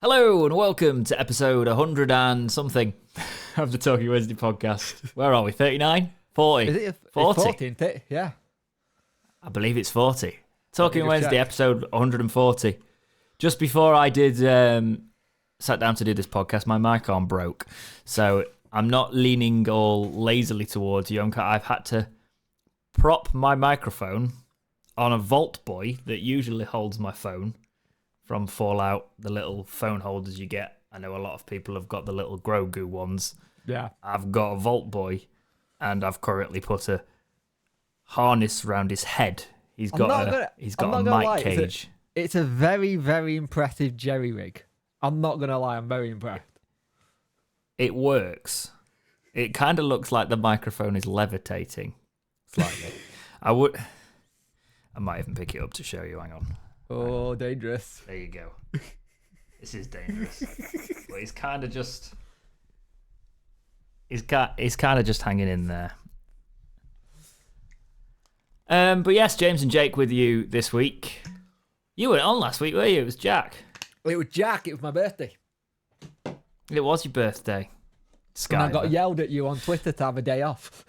Hello and welcome to episode 100 and something of the Talking Wednesday podcast. Where are we? 39? 40? Is it 40? 40, isn't it? Yeah. I believe it's 40. Talking Wednesday check. episode 140. Just before I did sat down to do this podcast, my mic arm broke. So I'm not leaning all lazily towards you. I've had to prop my microphone on a Vault Boy that usually holds my phone from Fallout, the little phone holders you get. I know a lot of people have got the little Grogu ones. Yeah. I've got a Vault Boy, and I've currently put a harness around his head. He's got a mic cage. It's a very, very impressive jerry rig. I'm not going to lie, I'm very impressed. It works. It kind of looks like the microphone is levitating slightly. I might even pick it up to show you. Hang on. Oh, dangerous. There you go. This is dangerous. But he's kind of just... He's kind of just hanging in there. But yes, James and Jake with you this week. You weren't on last week, were you? It was Jack. It was Jack. It was my birthday. It was your birthday. And I got yelled at you on Twitter to have a day off.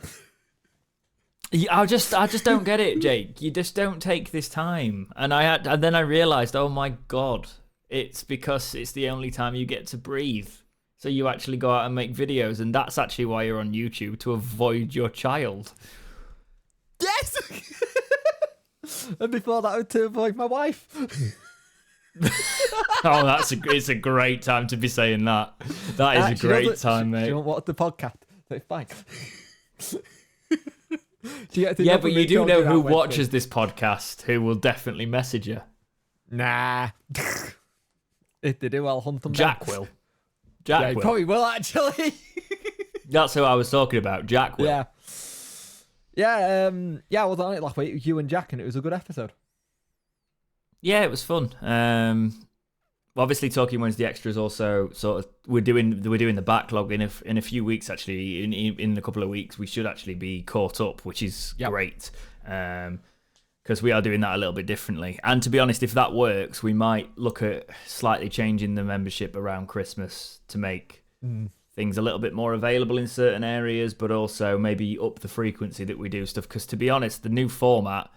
I just don't get it, Jake. You just don't take this time. And then I realised, oh my God, it's because it's the only time you get to breathe. So you actually go out and make videos, and that's actually why you're on YouTube, to avoid your child. Yes! And before that, to avoid my wife. Oh, it's a great time to be saying that. That is a great time, mate. Do you want what the podcast? So it's fine. Yeah, but you do know who watches this podcast, who will definitely message you. Nah. If they do, I'll hunt them Jack down. will. Jack Yeah, will. probably will, actually. That's who I was talking about. Jack will. Yeah. Yeah, I was on it last week with you and Jack, and it was a good episode. Yeah, it was fun. Obviously, Talking Wednesday Extras also sort of we're doing the backlog in a few weeks. Actually, in a couple of weeks, we should actually be caught up, which is great. Because we are doing that a little bit differently. And to be honest, if that works, we might look at slightly changing the membership around Christmas to make things a little bit more available in certain areas, but also maybe up the frequency that we do stuff. Because to be honest, the new format,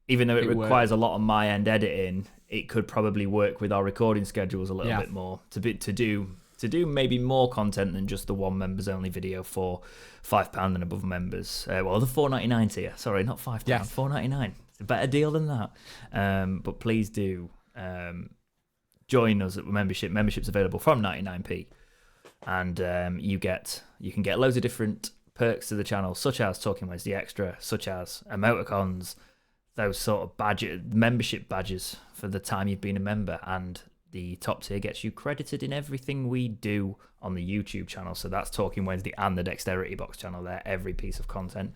even though it requires a lot on my end editing, it could probably work with our recording schedules a little bit more to do maybe more content than just the one members only video for £5 and above members. The $4.99 tier. Sorry, not £5. Yes. $4.99. It's a better deal than that. But please do join us at membership. Membership's available from 99p, and you can get loads of different perks to the channel, such as Talking Wednesday Extra, such as emoticons, those sort of membership badges for the time you've been a member, and the top tier gets you credited in everything we do on the YouTube channel. So that's Talking Wednesday and the Dexterity Box channel there. Every piece of content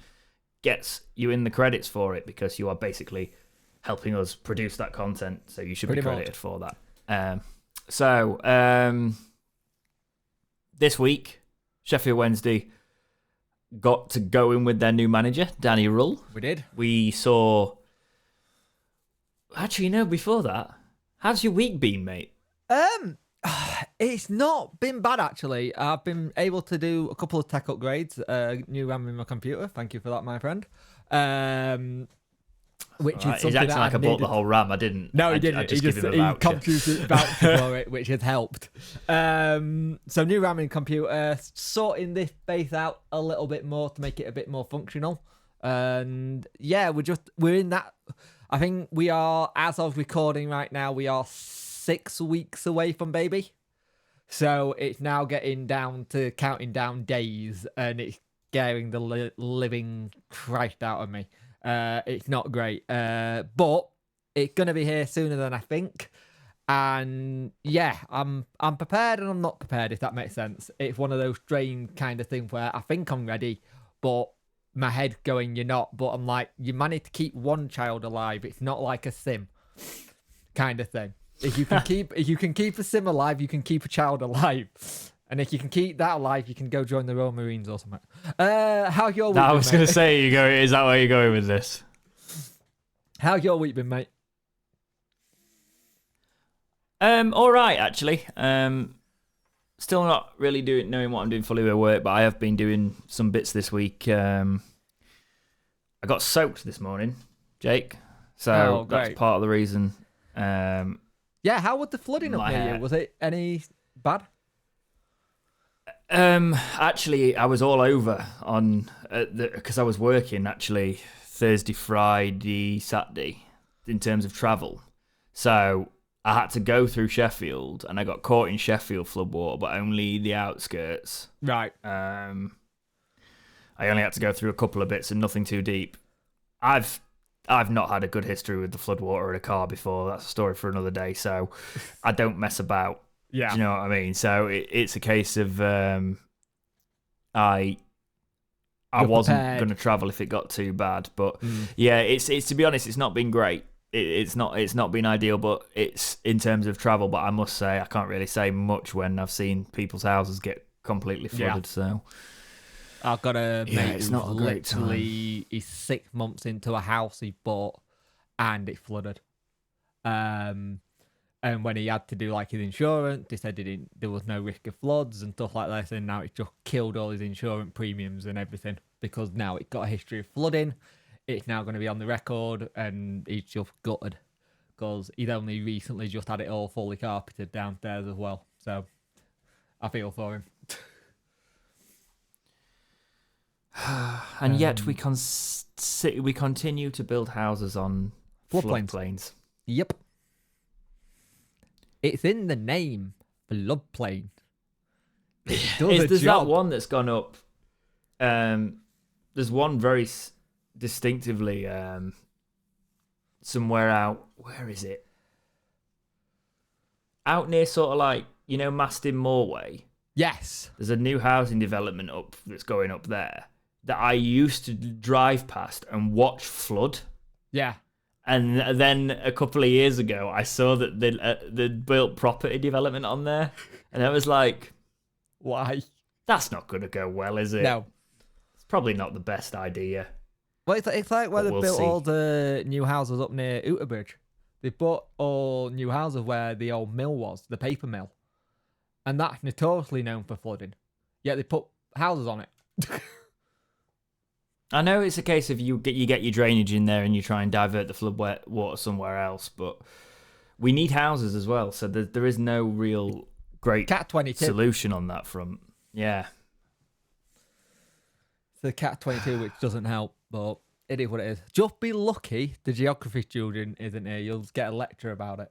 gets you in the credits for it, because you are basically helping us produce that content. So you should be credited for that. This week, Sheffield Wednesday got to go in with their new manager, Danny Rull. We did. We saw... Actually, no, before that, how's your week been, mate? It's not been bad, actually. I've been able to do a couple of tech upgrades. New RAM in my computer. Thank you for that, my friend. Which is something he's acting like I bought the whole RAM. I didn't. No, he didn't. He contributed a voucher for it, which has helped. So new RAM in computer, sorting this base out a little bit more to make it a bit more functional. And yeah, we're in that. I think we are, as of recording right now, we are 6 weeks away from baby. So it's now getting down to counting down days, and it's scaring the living Christ out of me. It's not great, but it's gonna be here sooner than I think. And yeah, I'm prepared and I'm not prepared, if that makes sense. It's one of those strange kind of things where I think I'm ready, but my head going, you're not. But I'm like, you managed to keep one child alive. It's not like a sim kind of thing. If you can keep a sim alive, you can keep a child alive. And if you can keep that alive, you can go join the Royal Marines or something. How's your week been, I was going to say, is that where you're going with this? How's your week been, mate? All right, actually. Still not really knowing what I'm doing fully with work, but I have been doing some bits this week. I got soaked this morning, Jake. So that's part of the reason. Yeah, how was the flooding up near you? Was it any bad? Actually, I was all over on because I was working actually Thursday, Friday, Saturday in terms of travel. So I had to go through Sheffield, and I got caught in Sheffield floodwater, but only the outskirts. Right. I only had to go through a couple of bits and nothing too deep. I've not had a good history with the floodwater in a car before. That's a story for another day. So I don't mess about. Yeah. Do you know what I mean? So it's a case of I wasn't going to travel if it got too bad. But yeah, it's to be honest, it's not been great. It's not been ideal, but it's in terms of travel. But I must say, I can't really say much when I've seen people's houses get completely flooded. Yeah. So I've got a mate it's not a great time. He's 6 months into a house he bought, and it flooded. And when he had to do like his insurance, they said there was no risk of floods and stuff like that. And now it's just killed all his insurance premiums and everything because now it got a history of flooding. It's now going to be on the record, and he's just gutted because he'd only recently just had it all fully carpeted downstairs as well. So I feel for him. And yet we continue to build houses on floodplains. Yep. It's in the name, floodplain. There's that one that's gone up. There's one very distinctively somewhere out. Where is it? Out near sort of like, Maston Moorway. Yes. There's a new housing development up that's going up there that I used to drive past and watch flood. Yeah. And then a couple of years ago, I saw that they'd built property development on there. And I was like, why? That's not going to go well, is it? No. It's probably not the best idea. Well, it's like where they built all the new houses up near Outerbridge. They built all new houses where the old mill was, the paper mill. And that's notoriously known for flooding. Yet they put houses on it. I know it's a case of you get your drainage in there and you try and divert the flood water somewhere else, but we need houses as well, so there is no real great solution on that front. Yeah. It's the Cat-22, which doesn't help, but it is what it is. Just be lucky the geography student isn't here. You'll get a lecture about it.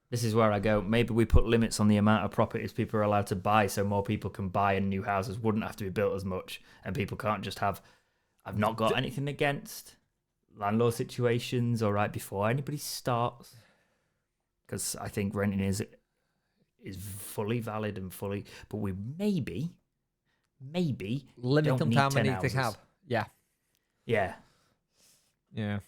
This is where I go. Maybe we put limits on the amount of properties people are allowed to buy so more people can buy and new houses wouldn't have to be built as much and people can't just have... I've not got anything against landlord situations or right before anybody starts, because I think renting is fully valid and fully... But we maybe limit don't how many houses. they have. Yeah. Yeah. Yeah.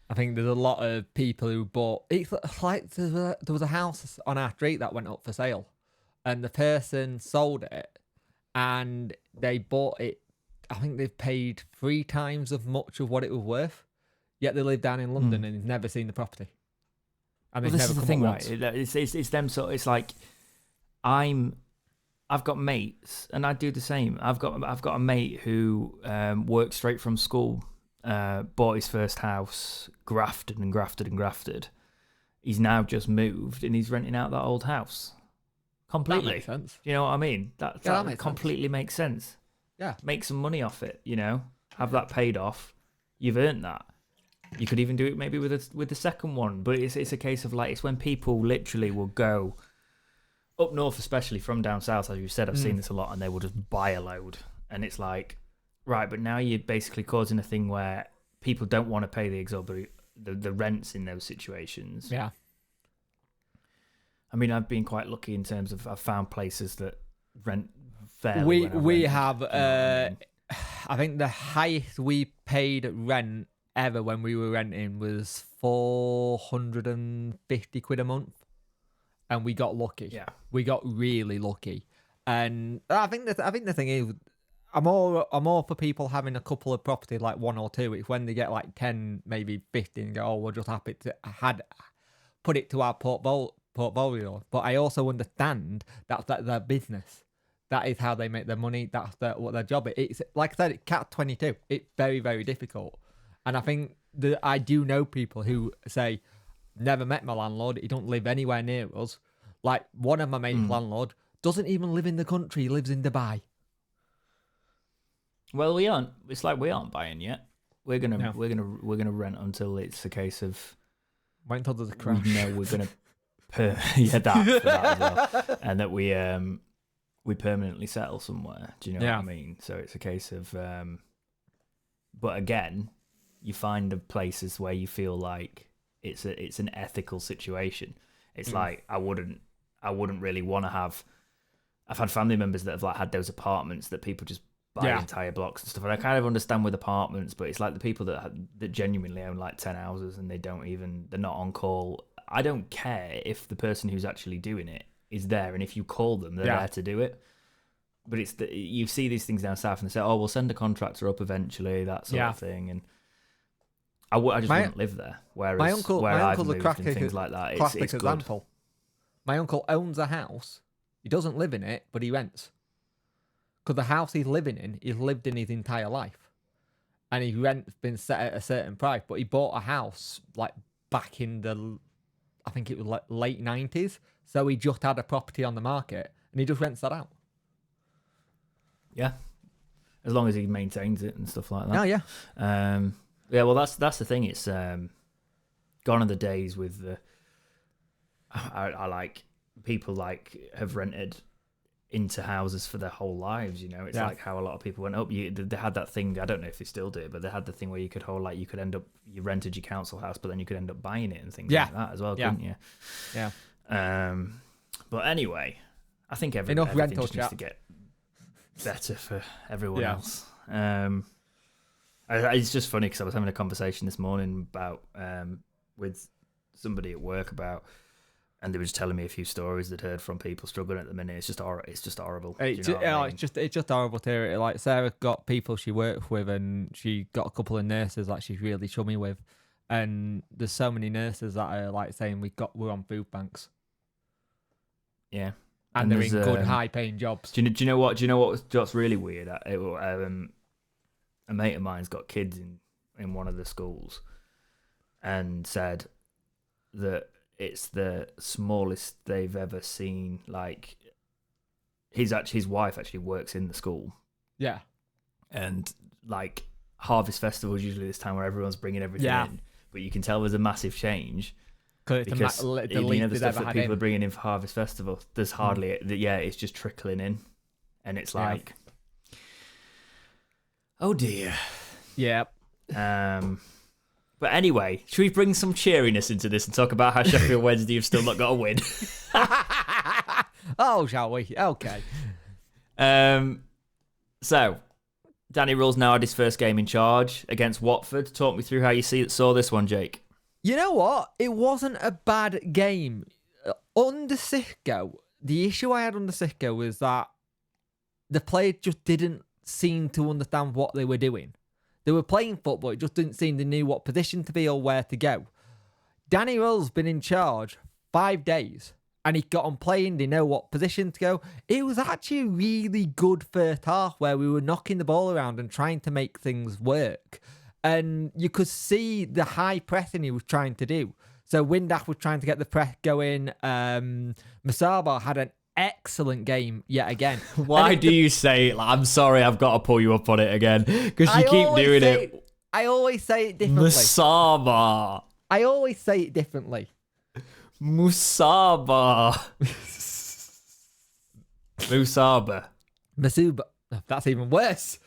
I think there's a lot of people who bought... It's like there was a house on our street that went up for sale, and the person sold it, and they bought it. I think they've paid 3 times as much of what it was worth, yet they live down in London and they've never seen the property. And well, this is the thing, right? It's them sort. It's like I've got mates, and I do the same. I've got a mate who works straight from school. Bought his first house, grafted and grafted and grafted. He's now just moved and he's renting out that old house. Completely. That makes sense. You know what I mean? That completely makes sense. Yeah. Make some money off it, have that paid off. You've earned that. You could even do it maybe with the second one, but it's a case of like, it's when people literally will go up north, especially from down south, as you said, I've seen this a lot, and they will just buy a load. And it's like, right, but now you're basically causing a thing where people don't want to pay the rents in those situations. Yeah. I mean, I've been quite lucky in terms of I've found places that rent fairly. We have, I think the highest we paid rent ever when we were renting was 450 quid a month, and we got lucky. Yeah, we got really lucky, and I think the thing is, I'm all for people having a couple of properties, like 1 or 2. It's when they get like 10, maybe 15, and go, oh, we're just happy to put it to our portfolio. But I also understand that's their business. That is how they make their money. That's what their job is. It's like I said, catch-22. It's very, very difficult. And I think that I do know people who say, never met my landlord. He don't live anywhere near us. Like one of my mates' landlord doesn't even live in the country. He lives in Dubai. Well, we aren't. It's like we aren't buying yet. We're gonna rent until it's a case of wait until there's a crash. We know we're gonna that as well, and that we permanently settle somewhere. Do you know what I mean? So it's a case of, but again, you find the places where you feel like it's an ethical situation. It's like I wouldn't really want to have. I've had family members that have like had those apartments that people just buy entire blocks and stuff. And I kind of understand with apartments, but it's like the people that genuinely own like 10 houses and they're not on call. I don't care if the person who's actually doing it is there, and if you call them, they're there to do it. But it's you see these things down south and they say, "Oh, we'll send a contractor up eventually," that sort of thing. And I just wouldn't live there. Whereas my uncle's and things like that, classic it's example. Good. My uncle owns a house. He doesn't live in it, but he rents. Because the house he's living in, he's lived in his entire life, and his rent's been set at a certain price. But he bought a house like back in I think it was like late 90s. So he just had a property on the market, and he just rents that out. Yeah, as long as he maintains it and stuff like that. Oh yeah. Yeah. Well, that's the thing. It's gone are the days with the. I like people like have rented into houses for their whole lives. You know, it's like how a lot of people went up. They had that thing. I don't know if they still do, but they had the thing where you could you rented your council house, but then you could end up buying it and things like that as well, couldn't you? Yeah. But anyway, I think everything just needs to get better for everyone else. It's just funny because I was having a conversation this morning about with somebody at work about. And they were just telling me a few stories they'd heard from people struggling at the minute. It's just horrible. It's just horrible to hear it. Like Sarah got people she works with, and she got a couple of nurses that she's really chummy with. And there's so many nurses that are like saying we're on food banks. Yeah, and they're in good high paying jobs. Do you know what's really weird? A mate of mine's got kids in one of the schools, and said that it's the smallest they've ever seen. Like, his wife actually works in the school. Yeah. And like Harvest Festival is usually this time where everyone's bringing everything in, but you can tell there's a massive change because the stuff that people are bringing in for Harvest Festival, there's hardly it's just trickling in, and it's like, oh dear. Yeah. But anyway, should we bring some cheeriness into this and talk about how Sheffield Wednesday have still not got a win? Oh, shall we? Okay. So, Danny Rulls now had his first game in charge against Watford. Talk me through how you saw this one, Jake. You know what? It wasn't a bad game. Under Sitko, the issue I had under Sitko was that the players just didn't seem to understand what they were doing. They were playing football, it just didn't seem they knew what position to be or where to go. Danny Rulls been in charge 5 days, and he got on playing, they know what position to go. It was actually a really good first half where we were knocking the ball around and trying to make things work. And you could see the high pressing he was trying to do. So Windass was trying to get the press going. Masaba had an excellent game yet again. Why do you say it? I'm sorry, I've got to pull you up on it again because you keep doing it. I always say it differently. Musaba. I always say it differently. Musaba. Masuba. That's even worse.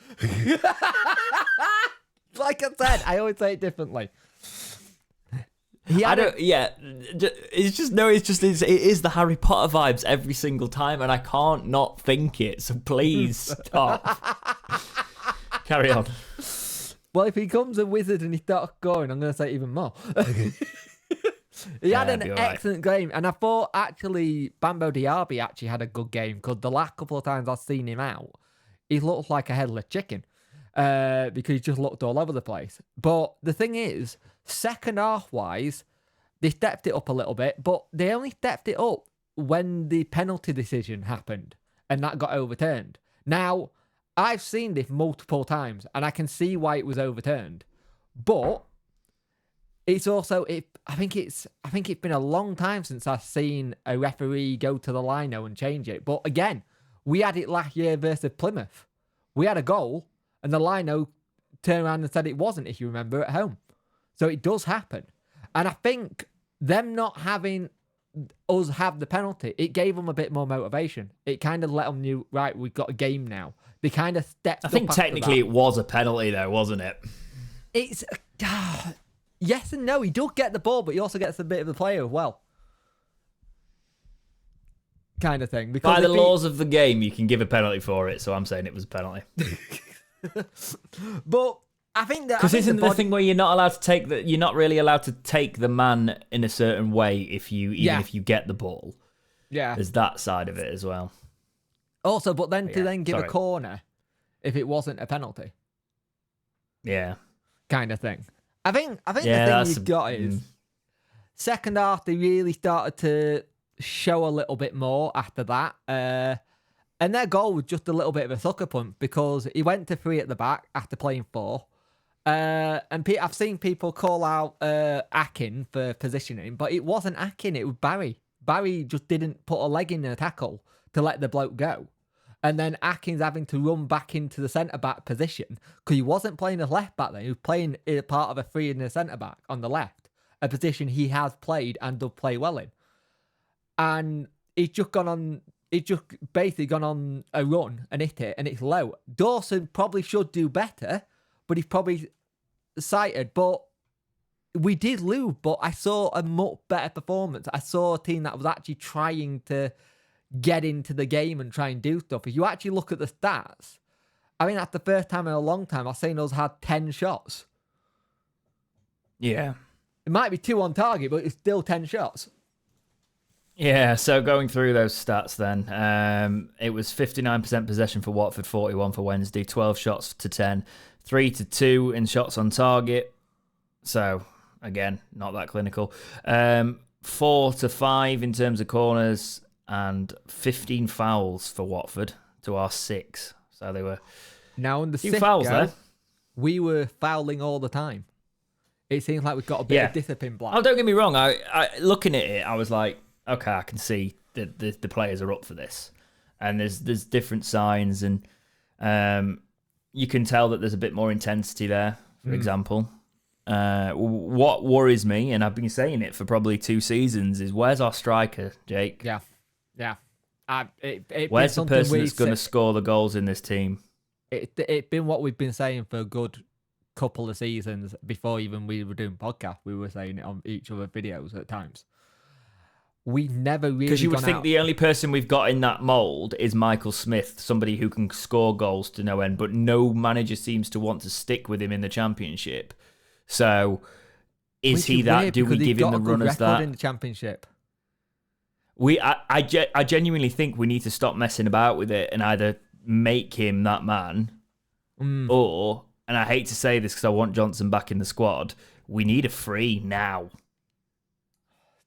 Like I said, I always say it differently. It is the Harry Potter vibes every single time, and I can't not think it, so please stop. Carry on. Well, if he becomes a wizard and he starts going, I'm going to say even more. He had an excellent game, and I thought actually Bambo Diaby actually had a good game, because the last couple of times I've seen him out, he looked like a headless chicken, because he just looked all over the place. But the thing is, second half wise, They stepped it up a little bit, but they only stepped it up when the penalty decision happened and that got overturned. Now, I've seen this multiple times and I can see why it was overturned. But it's also I think it's been a long time since I've seen a referee go to the lino and change it. But again, we had it last year versus Plymouth. We had a goal and the lino turned around and said it wasn't, if you remember, at home. So it does happen. And I think them not having us have the penalty, it gave them a bit more motivation. It kind of let them know, right, we've got a game now. They kind of stepped up. I think technically it was a penalty though, wasn't it? It's yes and no. He does get the ball, but he also gets a bit of the player as well. Kind of thing. Because by the laws of the game, you can give a penalty for it, so I'm saying it was a penalty. But I think that because isn't the thing where you're not allowed to take you're not really allowed to take the man in a certain way if you if you get the ball. Yeah, there's that side of it as well. Also, but then to then give a corner if it wasn't a penalty. Yeah, kind of thing. I think the thing you've got is second half they really started to show a little bit more after that. And their goal was just a little bit of a sucker punch because he went to 3 at the back after playing 4. And I've seen people call out Akin for positioning, but it wasn't Akin, it was Barry. Barry just didn't put a leg in a tackle to let the bloke go. And then Akin's having to run back into the centre-back position because he wasn't playing as left-back then. He was playing part of a 3 in the centre-back on the left, a position he has played and does play well in. And he's just basically gone on a run and hit it, and it's low. Dawson probably should do better, but he's probably sighted. But we did lose, but I saw a much better performance. I saw a team that was actually trying to get into the game and try and do stuff. If you actually look at the stats, I mean, that's the first time in a long time I've seen us had 10 shots. Yeah. It might be 2 on target, but it's still 10 shots. Yeah, so going through those stats then, it was 59% possession for Watford, 41 for Wednesday, 12 shots to 10, 3-2 in shots on target. So, again, not that clinical. 4-5 in terms of corners and 15 fouls for Watford to our 6. So they were now on the few fouls there. We were fouling all the time. It seems like we've got a bit of discipline black. Oh, don't get me wrong. I looking at it, I was like, okay, I can see that the players are up for this, and there's different signs, and you can tell that there's a bit more intensity there. For example, what worries me, and I've been saying it for probably 2 seasons, is where's our striker, Jake? Yeah. Where's the person that's going to score the goals in this team? It's been what we've been saying for a good couple of seasons before even we were doing podcasts. We were saying it on each other videos at times. We never really because you would think the only person we've got in that mould is Michael Smith, somebody who can score goals to no end, but no manager seems to want to stick with him in the Championship. So, is he that? Do we give him the run as that in the Championship? I genuinely think we need to stop messing about with it and either make him that man, or, and I hate to say this because I want Johnson back in the squad, we need a free now.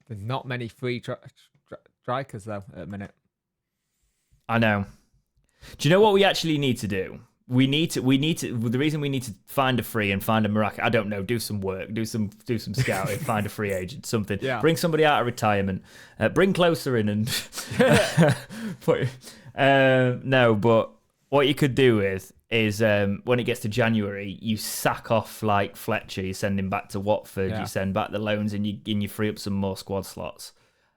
There's not many free strikers, though, at the minute. I know. Do you know what we actually need to do? We need to. The reason we need to find a free and find a miracle. I don't know. Do some work. Do some scouting. Find a free agent. Something. Yeah. Bring somebody out of retirement. Bring Closer in and put. No, but what you could do is when it gets to January, you sack off like Fletcher, you send him back to Watford, you send back the loans, and you free up some more squad slots.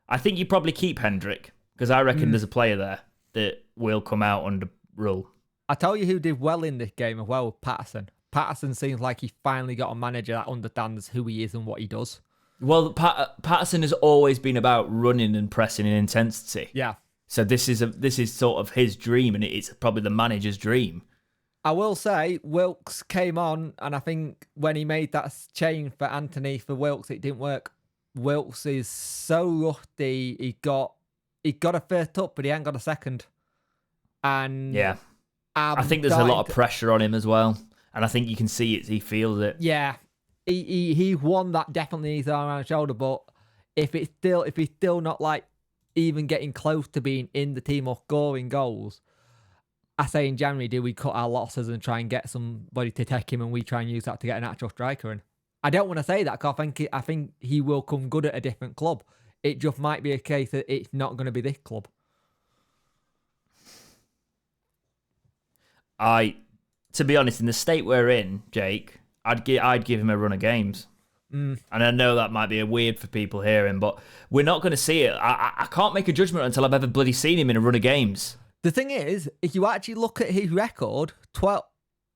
I think you probably keep Hendrick because I reckon there's a player there that will come out under rule. I tell you who did well in this game as well, Patterson. Patterson seems like he finally got a manager that understands who he is and what he does. Well, Patterson has always been about running and pressing and intensity. Yeah. So this is sort of his dream, and it's probably the manager's dream. I will say, Wilkes came on, and I think when he made that change for Anthony for Wilkes, it didn't work. Wilkes is so rusty. He got a first up, but he ain't got a second. And yeah, I think there's a lot of pressure on him as well, and I think you can see it. He feels it. Yeah, he won that definitely his arm around the shoulder, but if he's still not like even getting close to being in the team or scoring goals, I say in January, do we cut our losses and try and get somebody to take him, and we try and use that to get an actual striker in? I don't want to say that, because I think he will come good at a different club. It just might be a case that it's not going to be this club. To be honest, in the state we're in, Jake, I'd give him a run of games. And I know that might be weird for people hearing, but we're not going to see it. I can't make a judgment until I've ever bloody seen him in a run of games. The thing is, if you actually look at his record, 12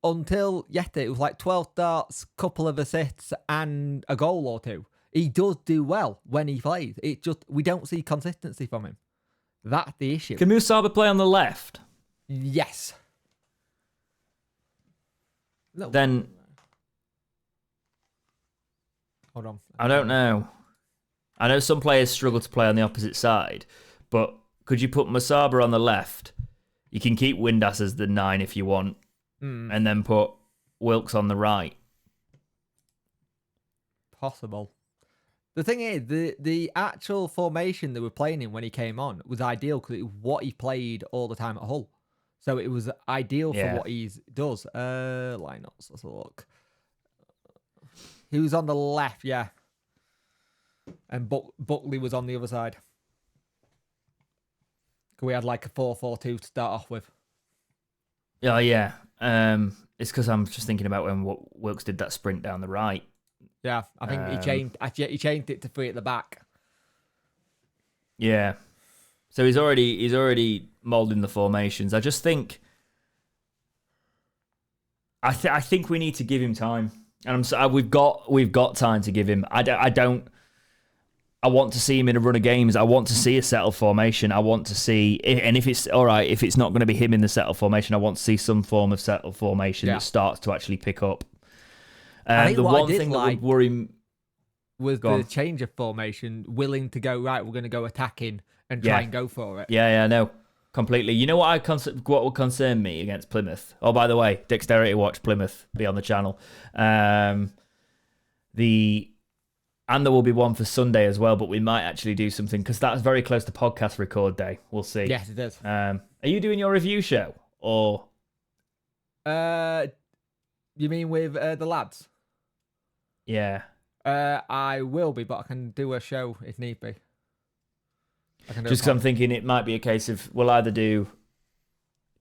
until yesterday, it was like 12 starts, couple of assists, and a goal or two. He does do well when he plays. It just, we don't see consistency from him. That's the issue. Can Musaba play on the left? Yes. No. Then hold on. I don't know. I know some players struggle to play on the opposite side, but could you put Musaba on the left? You can keep Windass as the 9 if you want, and then put Wilkes on the right. Possible. The thing is, the actual formation they were playing in when he came on was ideal because it was what he played all the time at Hull. So it was ideal for what he does. Lineups, let's look. He was on the left, yeah. And Buckley was on the other side. We had like a 4-4-2 to start off with. Oh, yeah. It's because I'm just thinking about when Wilkes did that sprint down the right. Yeah, I think he changed it to 3 at the back. Yeah. So he's already moulding the formations. I just think I think we need to give him time, and we've got time to give him. I want to see him in a run of games. I want to see a settled formation. I want to see, and if it's all right, if it's not going to be him in the settled formation, I want to see some form of settled formation that starts to actually pick up. The one thing that would worry me was the change of formation, willing to go, right, we're going to go attacking and try and go for it. Yeah, no, completely. You know what what would concern me against Plymouth? Oh, by the way, Dexterity Watch Plymouth, be on the channel. And there will be one for Sunday as well, but we might actually do something because that's very close to podcast record day. We'll see. Yes, it is. Are you doing your review show or? You mean with the lads? Yeah. I will be, but I can do a show if need be. Just because I'm thinking it might be a case of we'll either do.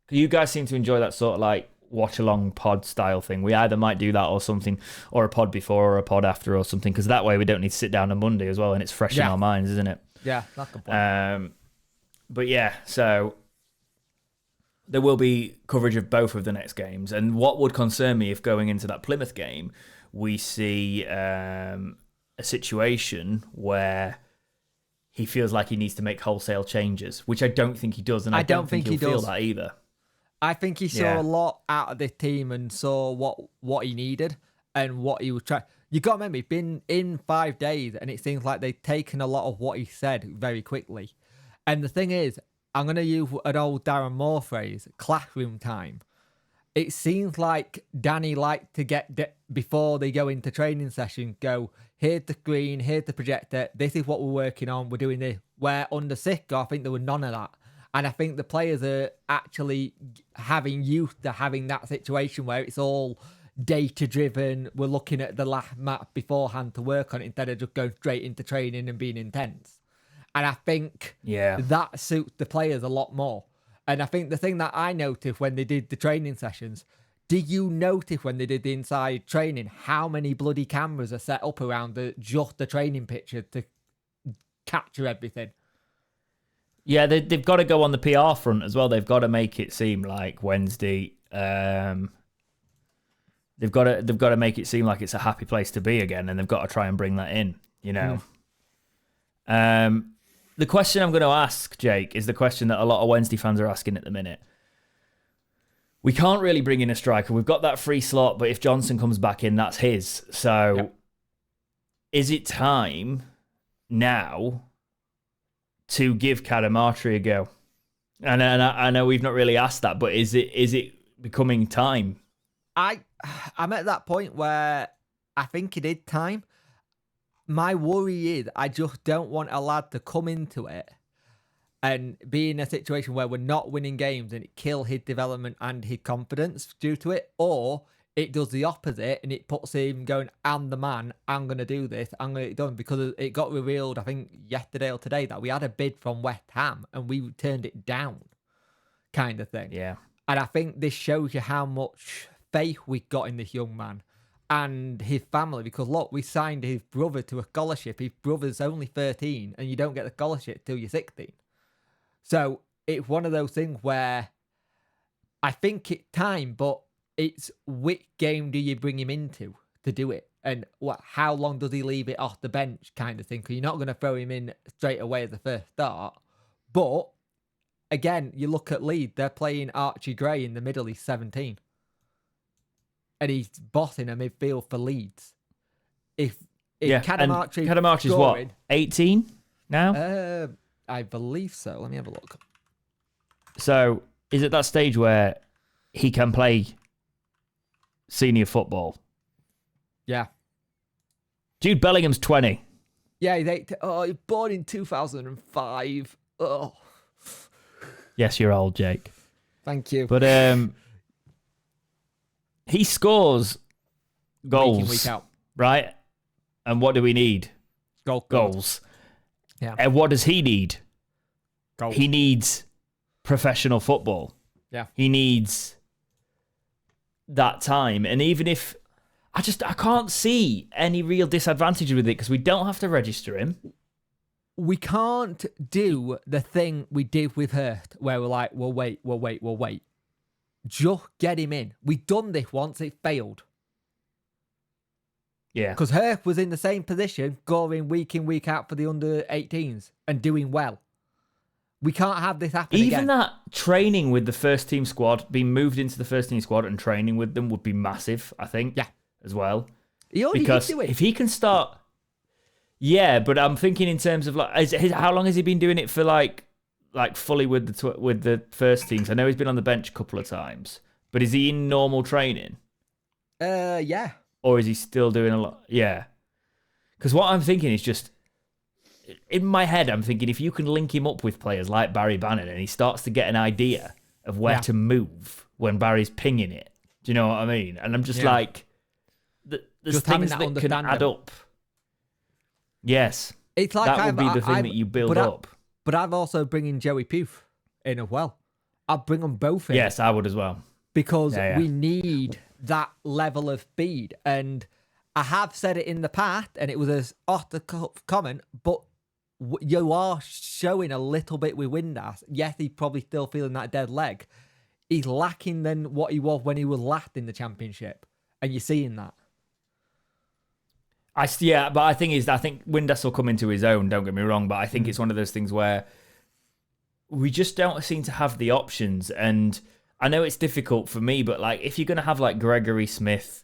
You guys seem to enjoy that sort of like watch along pod style thing. We either might do that or something, or a pod before or a pod after or something, because that way we don't need to sit down on Monday as well, and it's fresh in our minds, isn't it? Yeah, that's the point. But yeah, so there will be coverage of both of the next games, and what would concern me if going into that Plymouth game we see a situation where he feels like he needs to make wholesale changes, which I don't think he does, and I don't think he'll feel that either. I think he saw a lot out of this team and saw what he needed and what he was trying. You got to remember, he's been in 5 days, and it seems like they've taken a lot of what he said very quickly. And the thing is, I'm going to use an old Darren Moore phrase, classroom time. It seems like Danny liked to get, before they go into training session, go, here's the screen, here's the projector, this is what we're working on, we're doing this. Where under Sitka, I think there was none of that. And I think the players are actually having used to having that situation where it's all data-driven, we're looking at the last map beforehand to work on it instead of just going straight into training and being intense. And I think that suits the players a lot more. And I think the thing that I noticed when they did the training sessions, did you notice when they did the inside training how many bloody cameras are set up around just the training picture to capture everything? Yeah, they've got to go on the PR front as well. They've got to make it seem like Wednesday. They've got to make it seem like it's a happy place to be again, and they've got to try and bring that in. You know. The question I'm going to ask, Jake, is the question that a lot of Wednesday fans are asking at the minute. We can't really bring in a striker. We've got that free slot, but if Johnson comes back in, that's his. So, is it time now to give Kadamatri a go? And I know we've not really asked that, but is it becoming time? I'm at that point where I think it is time, my worry is I just don't want a lad to come into it and be in a situation where we're not winning games and it kill his development and his confidence due to it, or it does the opposite and it puts him going, I'm the man, I'm going to do this, I'm going to get it done. Because it got revealed, I think, yesterday or today, that we had a bid from West Ham and we turned it down, kind of thing. Yeah. And I think this shows you how much faith we got in this young man and his family. Because, look, we signed his brother to a scholarship. His brother's only 13 and you don't get the scholarship till you're 16. So it's one of those things where I think it's time, but it's which game do you bring him into to do it? And how long does he leave it off the bench kind of thing? Because you're not going to throw him in straight away as the first start. But, again, you look at Leeds, they're playing Archie Gray in the middle, he's 17. And he's bossing a midfield for Leeds. If Cadamarchi's what, 18 now? I believe so. Let me have a look. So, is it that stage where he can play senior football? Yeah. Jude Bellingham's 20. Yeah, he's born in 2005. Oh. Yes, you're old, Jake. Thank you. But he scores goals, week in, week out. Right? And what do we need? Goals. Yeah. And what does he need? Goals. He needs professional football. Yeah. He needs that time. And even if I can't see any real disadvantage with it because we don't have to register him. We can't do the thing we did with Hurt where we're like, we'll wait. Just get him in. We've done this once, it failed. Yeah. Because Hurt was in the same position, going week in, week out for the under-18s and doing well. We can't have this happen Even again. that training with the first team squad, being moved into the first team squad and training with them would be massive, I think. Yeah. As well. He already because did do it. If he can start... Yeah, but I'm thinking in terms of how long has he been doing it for like fully with the first teams? I know he's been on the bench a couple of times, but is he in normal training? Yeah. Or is he still doing a lot? Yeah. Because what I'm thinking is just, in my head, I'm thinking if you can link him up with players like Barry Bannon and he starts to get an idea of where to move when Barry's pinging it. Do you know what I mean? And I'm just like, there's just things that can add up. Yes. It's like that would be the thing that you build up. But I'd also bring in Joey Pugh in as well. I'd bring them both in. Yes, I would as well. Because we need that level of speed. And I have said it in the past, and it was an off-the-cuff comment, but you are showing a little bit with Windass. Yes, he's probably still feeling that dead leg. He's lacking than what he was when he was last in the Championship. And you're seeing that. But I think Windass will come into his own, don't get me wrong, but I think it's one of those things where we just don't seem to have the options. And I know it's difficult for me, but like if you're going to have like Gregory Smith,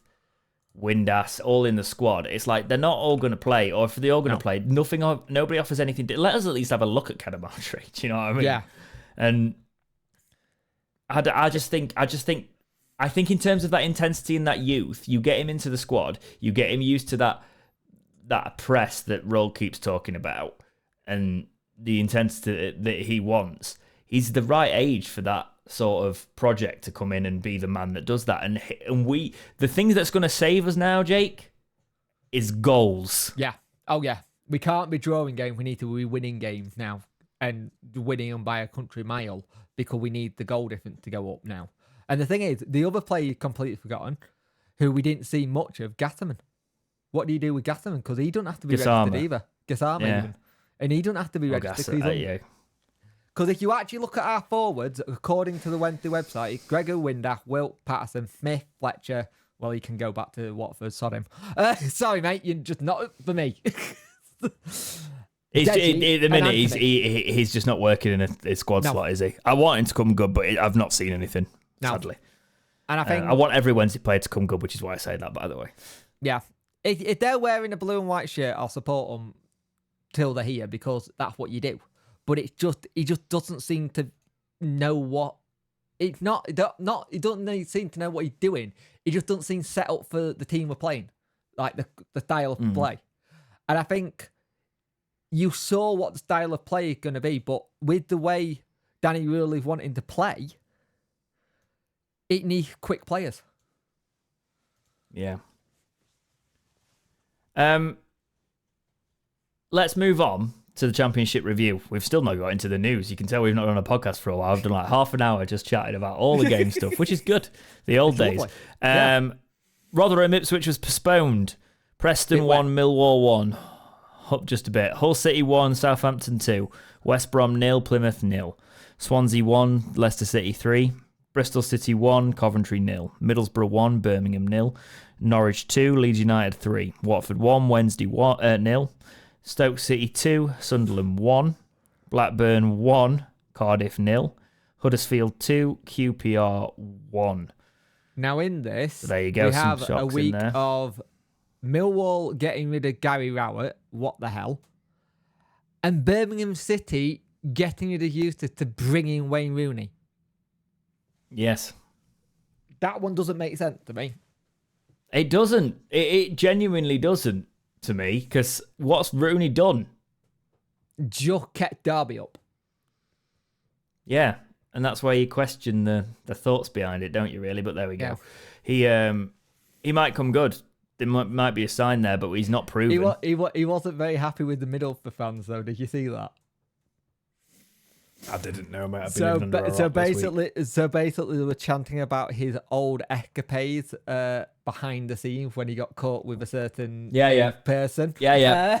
Windass all in the squad, it's like they're not all going to play, or if they're all going to play, nobody offers anything. Let us at least have a look at Cadamarchi. Do you know what I mean? Yeah. And I think in terms of that intensity and that youth, you get him into the squad, you get him used to that press that Roll keeps talking about and the intensity that he wants. He's the right age for that sort of project to come in and be the man that does that. And the thing that's going to save us now, Jake, is goals. Yeah. Oh, yeah. We can't be drawing games. We need to be winning games now and winning them by a country mile because we need the goal difference to go up now. And the thing is, the other player you've completely forgotten, who we didn't see much of, Gatterman. What do you do with Gatterman? Because he don't have to be registered either. Gassama even. And he don't have to be registered. Because if you actually look at our forwards, according to the Wednesday website, Gregor Windass, Wilt, Patterson, Smith, Fletcher. Well, he can go back to Watford, sod him. Sorry, mate, you're just not for me. At the minute, he's just not working in a squad slot, is he? I want him to come good, but I've not seen anything, sadly. And I think I want every Wednesday player to come good, which is why I say that, by the way. Yeah. If they're wearing a blue and white shirt, I'll support them till they're here because that's what you do. But he just doesn't seem to know what. It's not. He doesn't seem to know what he's doing. He just doesn't seem set up for the team we're playing, like the style of play. And I think you saw what the style of play is going to be, but with the way Danny Rowley's wanting to play, it needs quick players. Yeah. Let's move on to the Championship review. We've still not got into the news. You can tell we've not done a podcast for a while. I've done like half an hour just chatting about all the game stuff, which is good. The old days. Rotherham Ipswich was postponed. Preston 1, Millwall 1. Up just a bit. Hull City 1, Southampton 2. West Brom 0, Plymouth 0. Swansea 1, Leicester City 3. Bristol City 1, Coventry 0. Middlesbrough 1, Birmingham 0. Norwich 2, Leeds United 3. Watford 1, Wednesday 0. Stoke City 2, Sunderland 1. Blackburn 1, Cardiff 0. Huddersfield 2, QPR 1. Now in this, so there you go, we have a week of Millwall getting rid of Gary Rowett, what the hell, and Birmingham City getting rid of Eustace to bring in Wayne Rooney. Yes. That one doesn't make sense to me. It doesn't. It genuinely doesn't to me, because what's Rooney done? Just kept Derby up. Yeah, and that's why you question the thoughts behind it, don't you, really? But there we go. Yeah. He might come good. There might be a sign there, but he's not proven. He wasn't very happy with the Middlesbrough fans, though. Did you see that? I didn't know, mate. So basically, they were chanting about his old escapades behind the scenes when he got caught with a certain person. Yeah.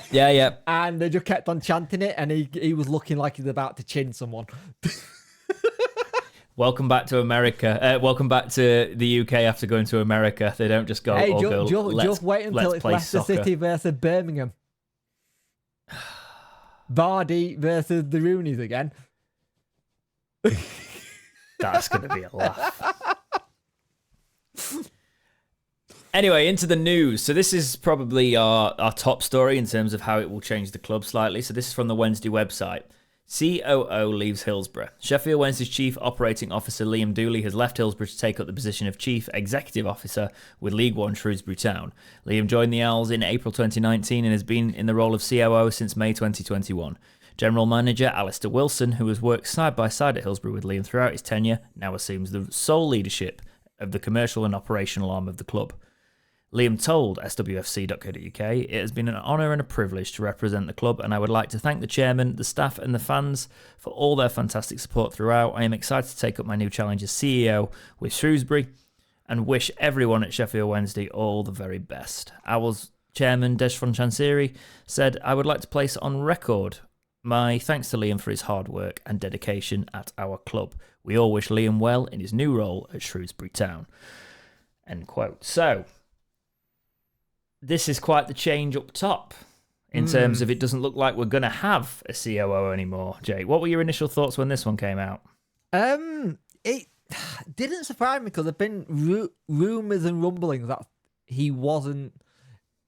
And they just kept on chanting it, and he was looking like he's about to chin someone. Welcome back to America. Welcome back to the UK after going to America. They don't just go, just wait until it's Leicester City versus Birmingham. Vardy versus the Rooneys again. That's going to be a laugh. Anyway, into the news. So this is probably our top story in terms of how it will change the club slightly. So this is from the Wednesday website. COO leaves Hillsborough. Sheffield Wednesday's Chief Operating Officer Liam Dooley has left Hillsborough to take up the position of Chief Executive Officer with League One Shrewsbury Town. Liam joined the Owls in April 2019 and has been in the role of COO since May 2021. General Manager Alistair Wilson, who has worked side by side at Hillsborough with Liam throughout his tenure, now assumes the sole leadership of the commercial and operational arm of the club. Liam told SWFC.co.uk, "It has been an honour and a privilege to represent the club, and I would like to thank the chairman, the staff and the fans for all their fantastic support throughout. I am excited to take up my new challenge as CEO with Shrewsbury and wish everyone at Sheffield Wednesday all the very best." Owls chairman Deshfon Chansiri said, "I would like to place on record my thanks to Liam for his hard work and dedication at our club. We all wish Liam well in his new role at Shrewsbury Town." End quote. So, this is quite the change up top in terms of it doesn't look like we're going to have a COO anymore. Jake, what were your initial thoughts when this one came out? It didn't surprise me because there have been rumours and rumblings that he wasn't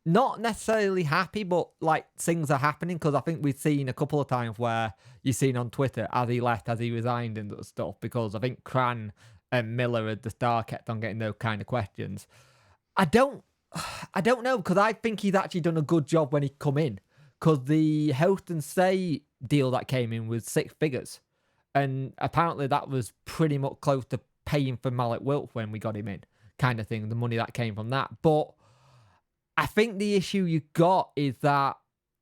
not necessarily happy, but like things are happening, because I think we've seen a couple of times where you've seen on Twitter as he left, as he resigned and stuff, because I think Cran and Miller at the start kept on getting those kind of questions. I don't know, because I think he's actually done a good job when he come in, because the health and stay deal that came in was 6 figures, and apparently that was pretty much close to paying for Malik Wilk when we got him in, kind of thing, the money that came from that. But I think the issue you got is that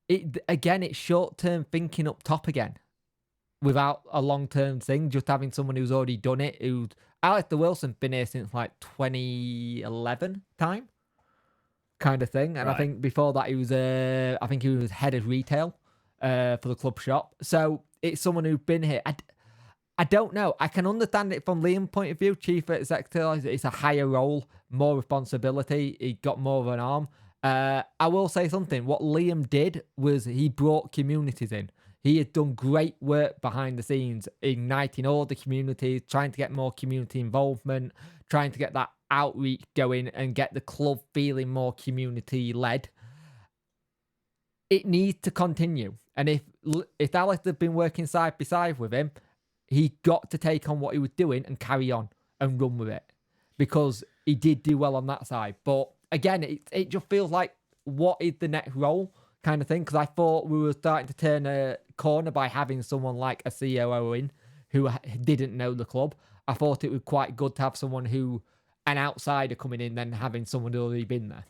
it's short-term thinking up top again without a long-term thing, just having someone who's already done it. Alistair Wilson been here since like 2011 time, kind of thing. And right. I think before that he was head of retail for the club shop. So it's someone who's been here. I don't know. I can understand it from Liam's point of view. Chief executive, it's a higher role, more responsibility. He got more of an arm. I will say something. What Liam did was he brought communities in. He had done great work behind the scenes, igniting all the communities, trying to get more community involvement, trying to get that outreach going and get the club feeling more community-led. It needs to continue. And if Alex had been working side by side with him, he got to take on what he was doing and carry on and run with it, because he did do well on that side. But again, it just feels like, what is the next role kind of thing, because I thought we were starting to turn a corner by having someone like a COO in who didn't know the club. I thought it was quite good to have someone an outsider coming in, then having someone who already been there.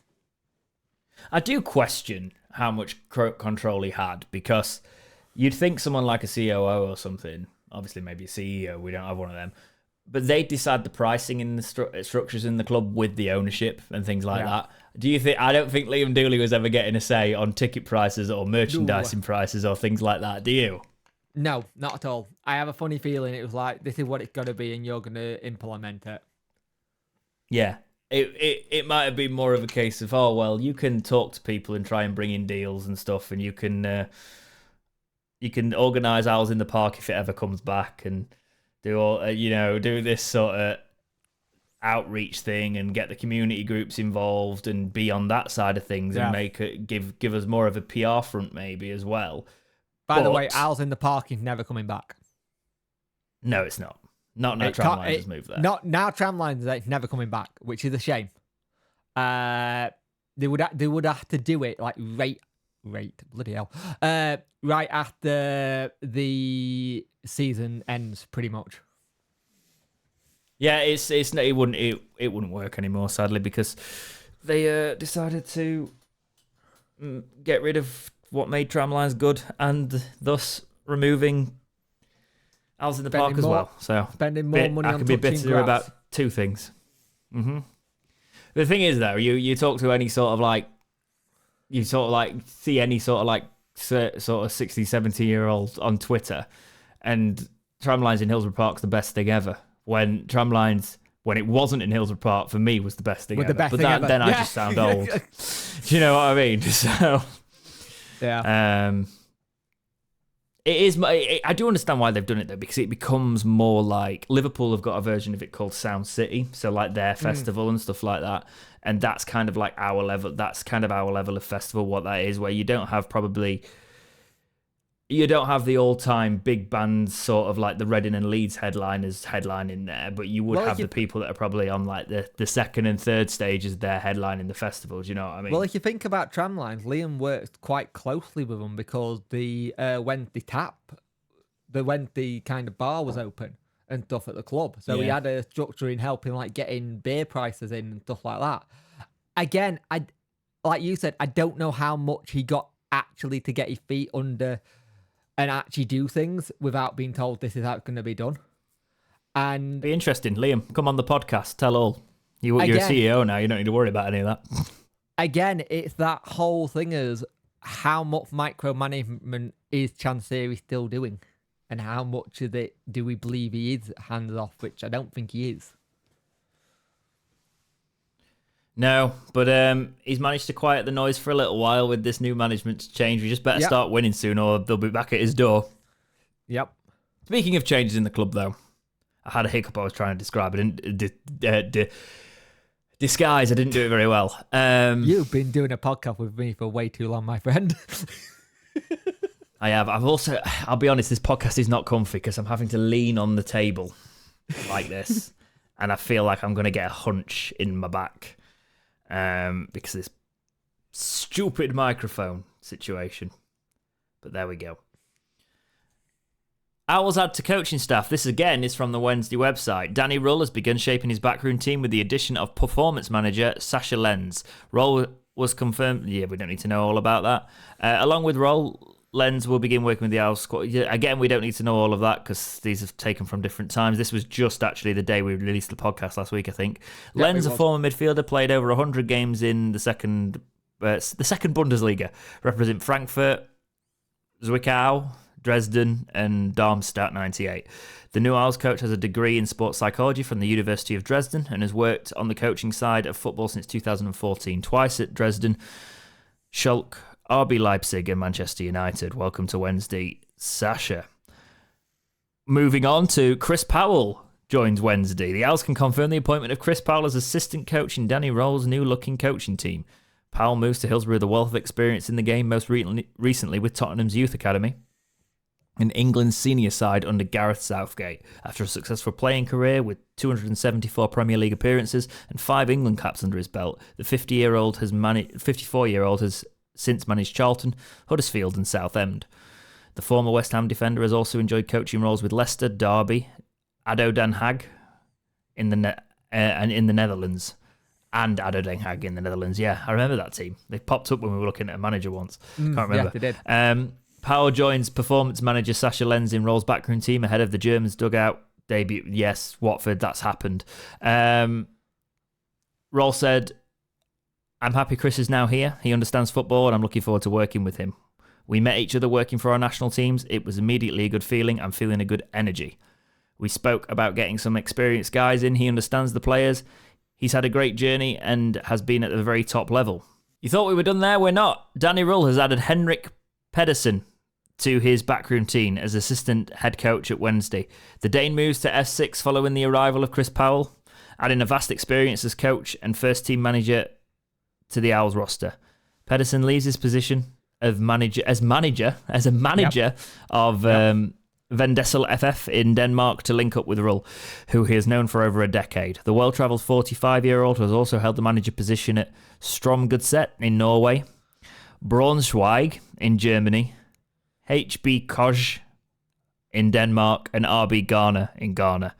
I do question how much control he had, because you'd think someone like a COO or something, obviously maybe a CEO, we don't have one of them, but they decide the pricing in the structures in the club with the ownership and things like that. Do you think? I don't think Liam Dooley was ever getting a say on ticket prices or merchandising prices or things like that. Do you? No, not at all. I have a funny feeling it was like, this is what it's going to be and you're going to implement it. Yeah. It might have been more of a case of, oh, well, you can talk to people and try and bring in deals and stuff, and you can organise Owls in the Park if it ever comes back, and do this sort of outreach thing and get the community groups involved and be on that side of things and make it give us more of a PR front maybe as well. By the way, Owls in the Park is never coming back. No, it's not. Not now Tramlines has moved there. Not now Tramlines is never coming back, which is a shame. They would have to do it like right bloody hell. Right after the season ends, pretty much. Yeah, it wouldn't work anymore, sadly, because they decided to get rid of what made Tramlines good, and thus removing Owls in the Park as well. So spending more money on I could be bitter about two things. Mm-hmm. The thing is, though, you talk to any sort of like, you sort of like see any sort of like sort of 60, 70-year-old on Twitter, and Tramlines in Hillsborough Park's the best thing ever. When Tramlines, when it wasn't in Hillsborough Park, for me was the best thing ever. Then I just sound old. Do you know what I mean? So yeah. It is. I do understand why they've done it though, because it becomes more like Liverpool have got a version of it called Sound City, so like their festival and stuff like that, and that's kind of like our level. That's kind of our level of festival. What that is, where you don't have the all-time big bands, sort of like the Reading and Leeds headliners headlining there, but you would have the people that are probably on like the second and third stages, their headlining the festivals. You know what I mean? Well, if you think about Tramlines, Liam worked quite closely with them because when the kind of bar was open and stuff at the club, so he had a structure in helping like getting beer prices in and stuff like that. Again, like you said, I don't know how much he got actually to get his feet under and actually do things without being told this is how it's going to be done. And be interesting. Liam, come on the podcast. Tell all. You're a CEO now. You don't need to worry about any of that. Again, it's that whole thing is how much micromanagement is Chansiri still doing, and how much of it do we believe he is hands off, which I don't think he is. No, but he's managed to quiet the noise for a little while with this new management change. We just better start winning soon, or they'll be back at his door. Yep. Speaking of changes in the club, though, I had a hiccup I was trying to describe. I didn't disguise. I didn't do it very well. You've been doing a podcast with me for way too long, my friend. I have. I'll be honest, this podcast is not comfy because I'm having to lean on the table like this, and I feel like I'm going to get a hunch in my back. Because of this stupid microphone situation. But there we go. Owls add to coaching staff. This again is from the Wednesday website. Danny Rull has begun shaping his backroom team with the addition of performance manager Sasha Lenz. Rull was confirmed. Yeah, we don't need to know all about that. Along with Rull, Lenz will begin working with the Owls squad. Again, we don't need to know all of that because these have taken from different times. This was just actually the day we released the podcast last week, I think. Yep, Lenz, a former midfielder, played over 100 games in the second Bundesliga, represent Frankfurt, Zwickau, Dresden, and Darmstadt 98. The new Owls coach has a degree in sports psychology from the University of Dresden and has worked on the coaching side of football since 2014, twice at Dresden, Schalke, RB Leipzig and Manchester United. Welcome to Wednesday, Sasha. Moving on to Chris Powell joins Wednesday. The Owls can confirm the appointment of Chris Powell as assistant coach in Danny Roll's new-looking coaching team. Powell moves to Hillsborough with a wealth of experience in the game, most recently with Tottenham's Youth Academy and England's senior side under Gareth Southgate. After a successful playing career with 274 Premier League appearances and 5 England caps under his belt, the 54-year-old has since managed Charlton, Huddersfield and Southend. The former West Ham defender has also enjoyed coaching roles with Leicester, Derby, ADO Den Haag in the Netherlands. And ADO Den Haag in the Netherlands. Yeah, I remember that team. They popped up when we were looking at a manager once. Can't remember. Yeah, they did. Powell joins performance manager Sasha Lenz in Roll's backroom team ahead of the Germans' dugout debut. Yes, Watford, that's happened. Roll said, I'm happy Chris is now here. He understands football and I'm looking forward to working with him. We met each other working for our national teams. It was immediately a good feeling. I'm feeling a good energy. We spoke about getting some experienced guys in. He understands the players. He's had a great journey and has been at the very top level. You thought we were done there? We're not. Danny Rull has added Henrik Pedersen to his backroom team as assistant head coach at Wednesday. The Dane moves to F6 following the arrival of Chris Powell, adding a vast experience as coach and first team manager to the Owls roster. Pedersen leaves his position of manager of Vendessel FF in Denmark to link up with Rull, who he has known for over a decade. The well-travelled 45-year-old has also held the manager position at Strømsgodset in Norway, Braunschweig in Germany, HB Koj in Denmark, and RB Ghana in Ghana.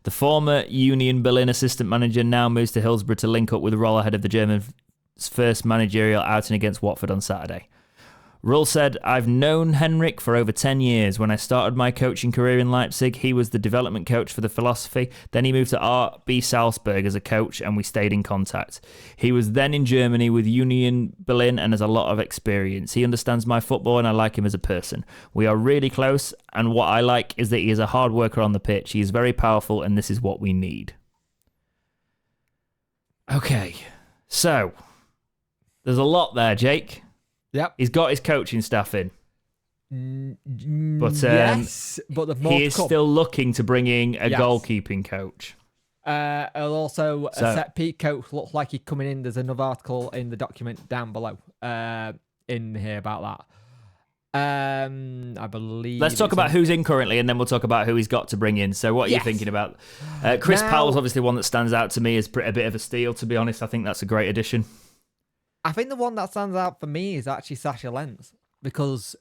The former Union Berlin assistant manager now moves to Hillsborough to link up with Rull ahead of the Germans' first managerial outing against Watford on Saturday. Rull said, I've known Henrik for over 10 years. When I started my coaching career in Leipzig, he was the development coach for the philosophy. Then he moved to RB Salzburg as a coach and we stayed in contact. He was then in Germany with Union Berlin and has a lot of experience. He understands my football and I like him as a person. We are really close and what I like is that he is a hard worker on the pitch. He is very powerful and this is what we need. Okay, so there's a lot there, Jake. Yep. He's got his coaching staff in. But yes, but he is still looking to bring in a goalkeeping coach. Also, a set-piece coach looks like he's coming in. There's another article in the document down below in here about that. I believe. Let's talk about who's in currently, and then we'll talk about who he's got to bring in. So what are you thinking about? Chris Powell's obviously one that stands out to me as a bit of a steal, to be honest. I think that's a great addition. I think the one that stands out for me is actually Sasha Lenz, because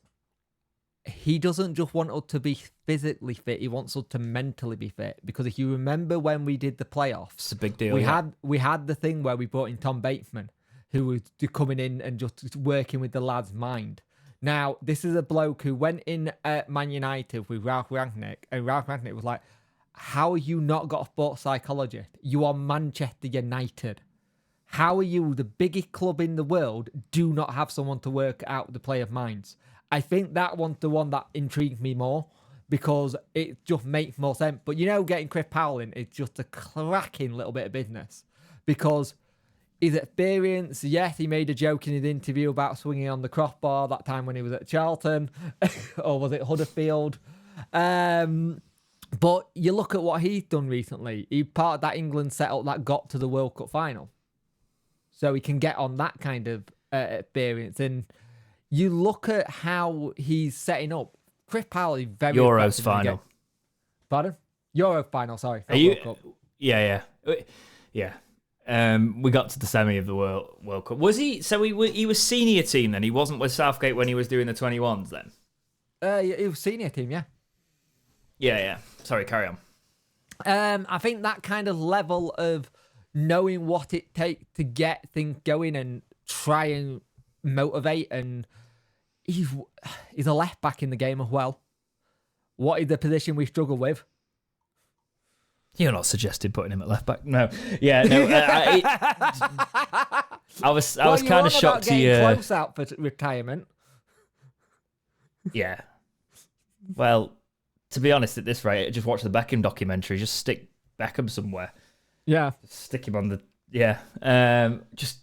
he doesn't just want us to be physically fit, he wants us to mentally be fit. Because if you remember when we did the playoffs, it's a big deal. We had the thing where we brought in Tom Bateman, who was coming in and just working with the lad's mind. Now, this is a bloke who went in at Man United with Ralph Rangnick, and Ralph Rangnick was like, how are you not got a sports psychologist? You are Manchester United. How are you, the biggest club in the world, do not have someone to work out the play of minds? I think that one's the one that intrigued me more because it just makes more sense. But getting Chris Powell in is just a cracking little bit of business because his experience, yes, he made a joke in his interview about swinging on the crossbar that time when he was at Charlton, or was it Huddersfield? But you look at what he's done recently. He's part of that England setup that got to the World Cup final. So he can get on that kind of experience. And you look at how he's setting up. Chris Powell is very... Euros final. Pardon? Euro final, sorry. Are you... Yeah. We got to the semi of the World Cup. Was he... So he was senior team then? He wasn't with Southgate when he was doing the 21s then? He was senior team, yeah. Yeah. Sorry, carry on. I think that kind of level of knowing what it takes to get things going and try and motivate, and he's a left back in the game as well. What is the position we struggle with? You're not suggesting putting him at left back, no? Yeah, no. I was kind of shocked to hear close out for retirement. Yeah. Well, to be honest, at this rate, just watch the Beckham documentary. Just stick Beckham somewhere. Yeah. Stick him on the... Yeah. Just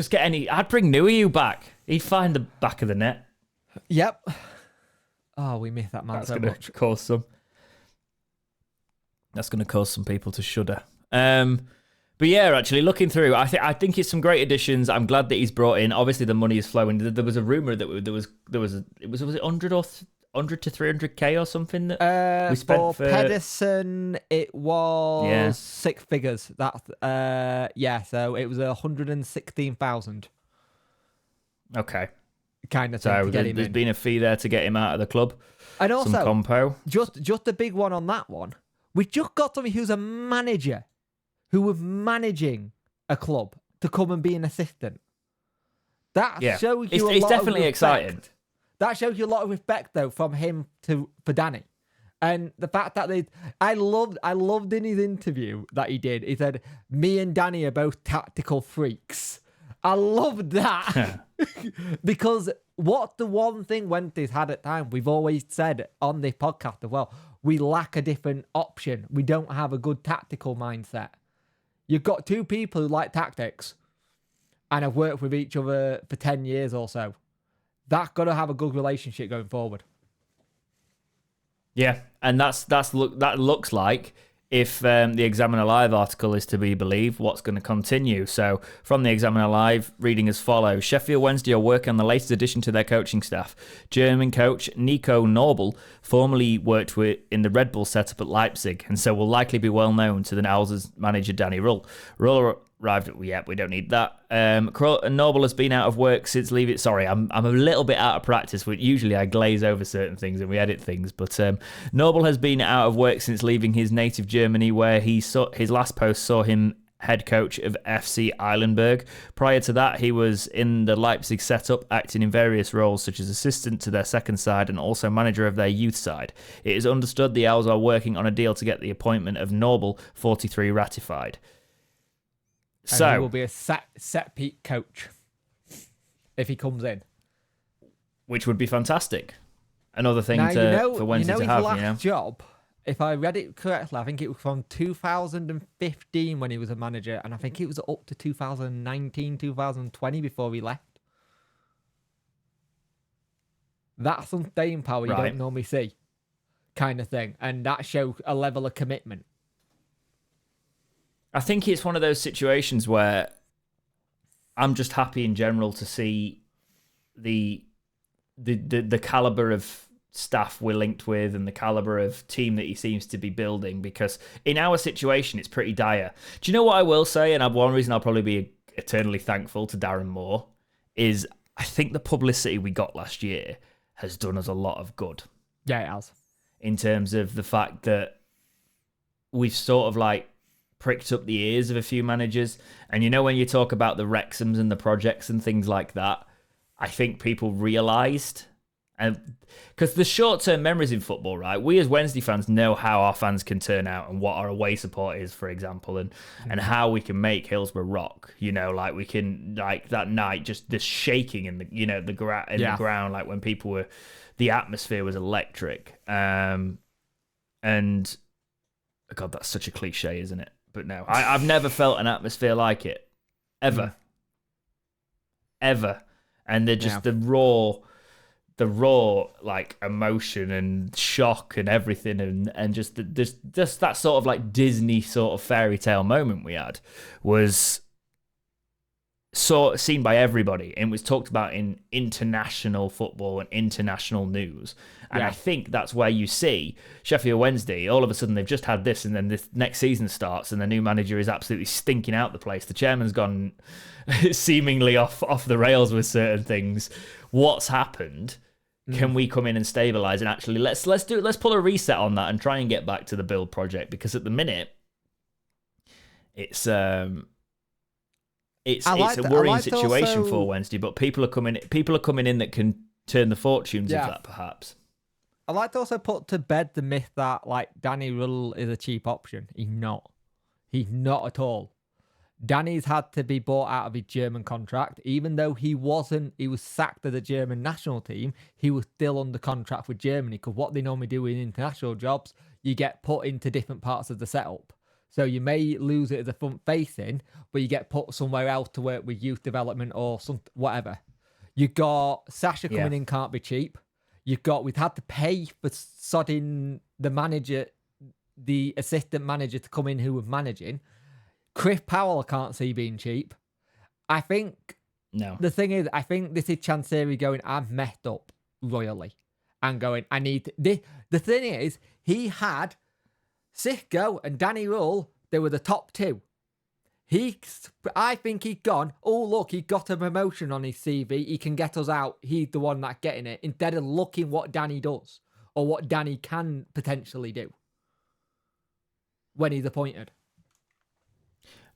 get any... I'd bring Nuiu back. He'd find the back of the net. Yep. Oh, we miss that man That's so gonna much. Cause some... That's going to cause some people to shudder. But yeah, actually, looking through, I think it's some great additions. I'm glad that he's brought in. Obviously, the money is flowing. There was a rumour that was it 100 to 300k or something that we spent for Pedersen, it was 6 figures. So it was 116,000. Okay. kind of thing. So to get him there's in. been a fee there to get him out of the club. And also, some compo. Just a big one on that one. We just got somebody who's a manager, who was managing a club, to come and be an assistant. That shows you a lot it's of definitely respect. exciting. That shows you a lot of respect, though, from him for Danny. And the fact that I loved in his interview that he did, he said, me and Danny are both tactical freaks. I loved that. Because what the one thing Wednesday's had at time, we've always said on this podcast as well, we lack a different option. We don't have a good tactical mindset. You've got two people who like tactics and have worked with each other for 10 years or so. That's got to have a good relationship going forward. Yeah, and that looks like, if the Examiner Live article is to be believed, what's going to continue. So from the Examiner Live, reading as follows: Sheffield Wednesday are working on the latest addition to their coaching staff. German coach Nico Norbel formerly worked in the Red Bull setup at Leipzig, and so will likely be well known to the Owls' manager Danny Rull. Rull arrived at, we don't need that. Noble has been out of work since leaving. Sorry, I'm a little bit out of practice, but usually I glaze over certain things and we edit things. But Noble has been out of work since leaving his native Germany, where his last post saw him head coach of FC Eilenberg. Prior to that, he was in the Leipzig setup, acting in various roles such as assistant to their second side and also manager of their youth side. It is understood the Owls are working on a deal to get the appointment of Noble, 43, ratified. And so he will be a set peak coach if he comes in, which would be fantastic. Another thing for Wednesday to have. His last job, if I read it correctly, I think it was from 2015 when he was a manager, and I think it was up to 2019, 2020 before he left. That's some staying power you don't normally see, kind of thing, and that shows a level of commitment. I think it's one of those situations where I'm just happy in general to see the caliber of staff we're linked with and the caliber of team that he seems to be building, because in our situation it's pretty dire. Do you know what I will say? And one reason I'll probably be eternally thankful to Darren Moore is I think the publicity we got last year has done us a lot of good. Yeah, it has. In terms of the fact that we've sort of like pricked up the ears of a few managers. And you know, when you talk about the Wrexhams and the projects and things like that, I think people realised, and because the short-term memories in football, right? We as Wednesday fans know how our fans can turn out and what our away support is, for example, and how we can make Hillsborough rock. You know, like we can, like that night, just the shaking in the, you know, the ground, like when people were, the atmosphere was electric. And God, that's such a cliche, isn't it? But no, I've never felt an atmosphere like it, ever. And they're just the raw like emotion and shock and everything, and just that sort of like Disney sort of fairy tale moment we had was seen by everybody and was talked about in international football and international news. And I think that's where you see Sheffield Wednesday, all of a sudden they've just had this, and then this next season starts and the new manager is absolutely stinking out the place. The chairman's gone seemingly off the rails with certain things. What's happened? Can we come in and stabilise and actually let's pull a reset on that and try and get back to the build project? Because at the minute it's a worrying situation also for Wednesday, but people are coming in that can turn the fortunes of that, perhaps. I'd like to also put to bed the myth that like Danny Rull is a cheap option. He's not. He's not at all. Danny's had to be bought out of his German contract. Even though he was sacked of the German national team, he was still under contract with Germany, because what they normally do in international jobs, you get put into different parts of the setup. So you may lose it as a front facing, but you get put somewhere else to work with youth development or whatever. You got Sasha coming in, can't be cheap. We've had to pay for sodding the manager, the assistant manager to come in who was managing. Chris Powell, I can't see being cheap. I think the thing is, I think this is Chansiri going, I've messed up royally, and going, I need this. The thing is, he had Sisco and Danny Rull, they were the top two. I think he's gone, oh, look, he got a promotion on his CV. He can get us out. He's the one that's getting it. Instead of looking what Danny does or what Danny can potentially do when he's appointed.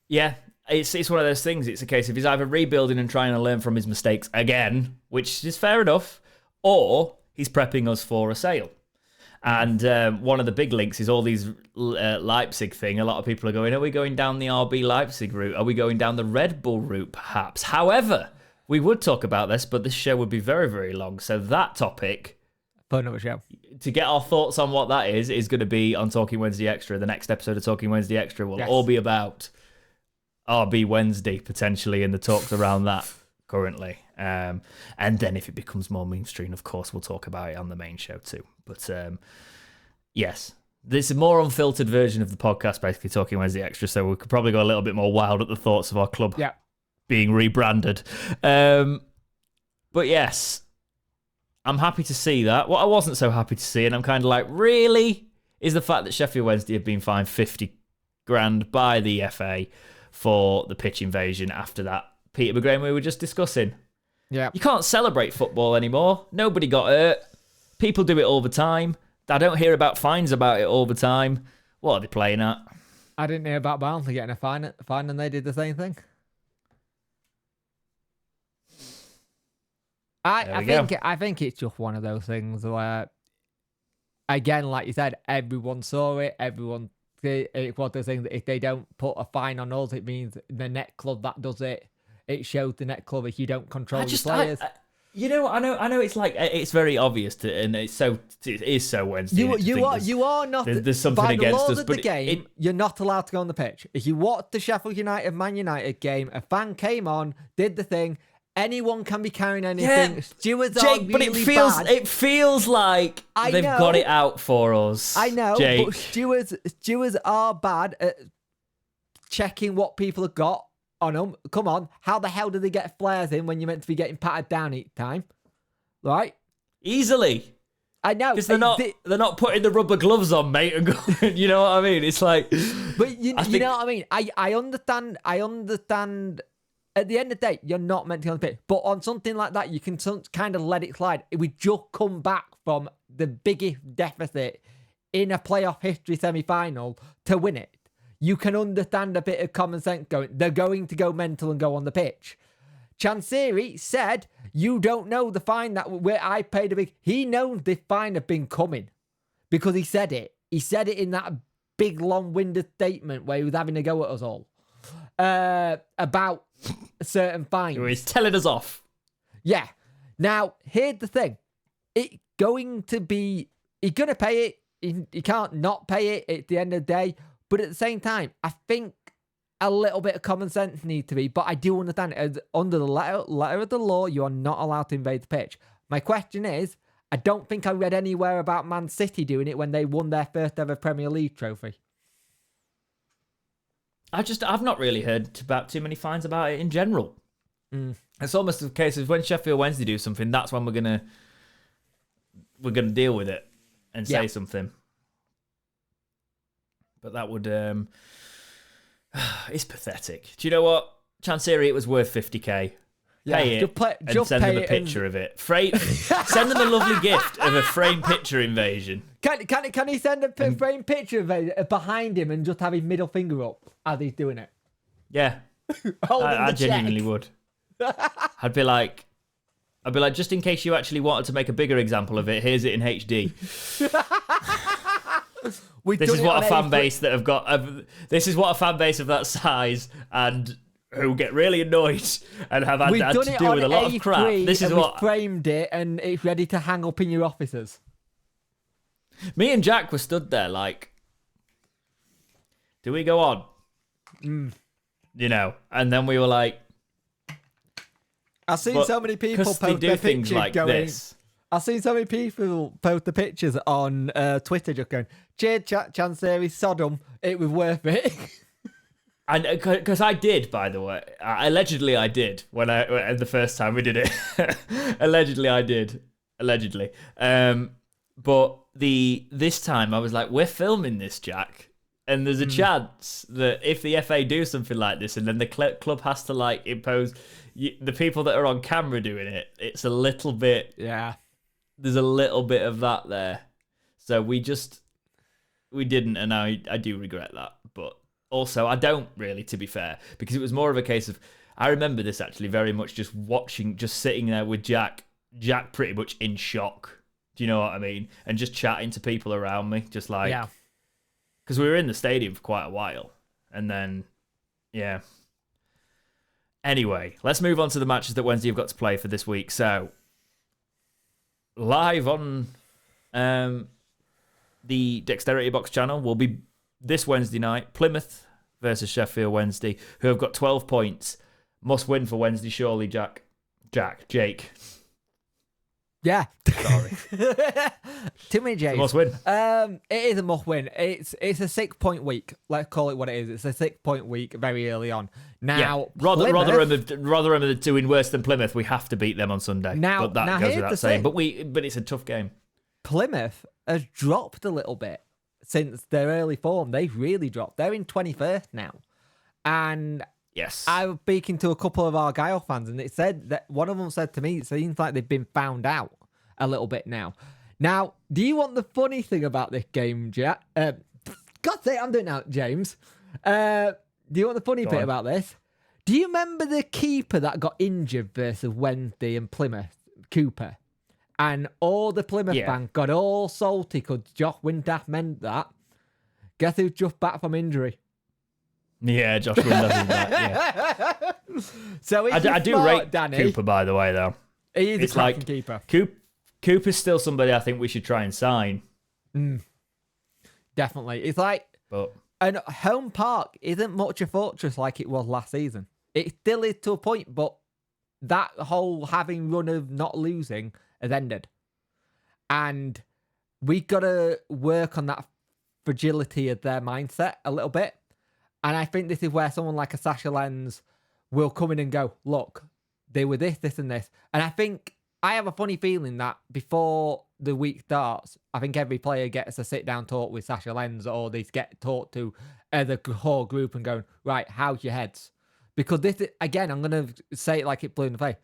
Yeah, it's one of those things. It's a case of he's either rebuilding and trying to learn from his mistakes again, which is fair enough, or he's prepping us for a sale. And one of the big links is all these Leipzig thing. A lot of people are going, are we going down the RB Leipzig route? Are we going down the Red Bull route, perhaps? However, we would talk about this, but this show would be very, very long. So that topic, for another show, to get our thoughts on what that is going to be on Talking Wednesday Extra. The next episode of Talking Wednesday Extra will all be about RB Wednesday, potentially, in the talks around that currently. And then if it becomes more mainstream, of course, we'll talk about it on the main show too. But yes, this is a more unfiltered version of the podcast, basically Talking Wednesday Extra, so we could probably go a little bit more wild at the thoughts of our club being rebranded. But yes, I'm happy to see that. What I wasn't so happy to see, and I'm kind of like, really, is the fact that Sheffield Wednesday have been fined 50 grand by the FA for the pitch invasion after that Peter McGrain we were just discussing. Yeah, you can't celebrate football anymore. Nobody got hurt. People do it all the time. I don't hear about fines about it all the time. What are they playing at? I didn't hear about Barnsley getting a fine and they did the same thing. I think it's just one of those things where, again, like you said, everyone saw it. It's one of those things that if they don't put a fine on us, it means the net club that does it. It shows the net club if you don't control your players. I know. It's like it's very obvious, and it is so Wednesday. You are not. There's something by against the laws us, of but the game, you're not allowed to go on the pitch. If you watch the Sheffield United Man United game, a fan came on, did the thing. Anyone can be carrying anything. Yeah, Stewards Jake, are really but it feels like they've got it out for us. I know, Jake. but stewards are bad at checking what people have got on them. Come on, how the hell do they get flares in when you're meant to be getting patted down each time? Right? Easily. I know. Because they're not putting the rubber gloves on, mate, and going, you know what I mean? It's like... But you know what I mean? I understand... At the end of the day, you're not meant to go on the pitch. But on something like that, you can kind of let it slide. We just come back from the biggest deficit in a playoff history semi-final to win it. You can understand a bit of common sense going, they're going to go mental and go on the pitch. Chansiri said, you don't know the fine where I paid a big... He knows this fine had been coming because he said it. He said it in that big, long-winded statement where he was having a go at us all about certain fines. He's telling us off. Yeah. Now, here's the thing. It's going to be... He's going to pay it. He can't not pay it at the end of the day. But at the same time, I think a little bit of common sense needs to be. But I do understand it. Under the letter of the law, you are not allowed to invade the pitch. My question is, I don't think I read anywhere about Man City doing it when they won their first ever Premier League trophy. I've not really heard about too many fines about it in general. It's almost a case of when Sheffield Wednesday do something, that's when we're gonna deal with it and say something. But that would it's pathetic. Do you know what? Chansiri, it was worth 50k. Pay it and send them a picture of it. Send them a lovely gift of a framed picture invasion. Can he send a framed picture of it behind him and just have his middle finger up as he's doing it? Yeah. I genuinely would. I'd be like, just in case you actually wanted to make a bigger example of it, here's it in HD. This is what a fan base that have got. This is what a fan base of that size and who get really annoyed and have had to deal with a lot of crap. This is what we framed it, and it's ready to hang up in your offices. Me and Jack were stood there like, do we go on? You know, and then we were like, I've seen so many people post their pictures like this. I've seen so many people post the pictures on Twitter just going, cheers, Chansiri, Sodom, it was worth it. And because I did, by the way, allegedly I did when the first time we did it. Allegedly I did. But this time I was like, we're filming this, Jack. And there's a chance that if the FA do something like this, and then the club has to like impose the people that are on camera doing it, it's a little bit. Yeah. There's a little bit of that there. So we didn't, and I do regret that. But also, I don't really, to be fair, because it was more of a case of, I remember this actually very much just watching, just sitting there with Jack pretty much in shock. Do you know what I mean? And just chatting to people around me, just like, because we were in the stadium for quite a while. And then, yeah. Anyway, let's move on to the matches that Wednesday have got to play for this week. So, live on the Dexterity Box channel will be this Wednesday night, Plymouth versus Sheffield Wednesday, who have got 12 points. Must win for Wednesday, surely, Jake. Yeah. Sorry. Too many J's. Must win. It is a must win. It's a 6-point week. Let's call it what it is. It's a 6-point week very early on. Now, Rotherham are doing worse than Plymouth. We have to beat them on Sunday. But that goes without saying. But it's a tough game. Plymouth has dropped a little bit since their early form. They've really dropped. They're in 21st now. And yes, I was speaking to a couple of Argyle fans, and it said that one of them said to me, it seems like they've been found out a little bit now. Now, do you want the funny thing about this game, Jack? God's sake, I'm doing it now, James. Do you want the funny bit about this? Do you remember the keeper that got injured versus Wednesday and Plymouth, Cooper? And all the Plymouth fans got all salty because Josh Windass meant that. Guess who's just back from injury? Yeah, Josh Windass is back. Yeah. So I do rate Danny Cooper, by the way, though. He is a cracking keeper. Cooper's still somebody I think we should try and sign. Definitely. It's like, and Home Park isn't much a fortress like it was last season. It still is to a point, but that whole having run of not losing has ended. And we got to work on that fragility of their mindset a little bit. And I think this is where someone like a Sasha Lenz will come in and go, look, they were this, this, and this. And I think I have a funny feeling that before the week starts, I think every player gets a sit-down talk with Sasha Lenz, or they get talked to the whole group and going, right, how's your heads? Because this, again, I'm going to say it like it blew in the face.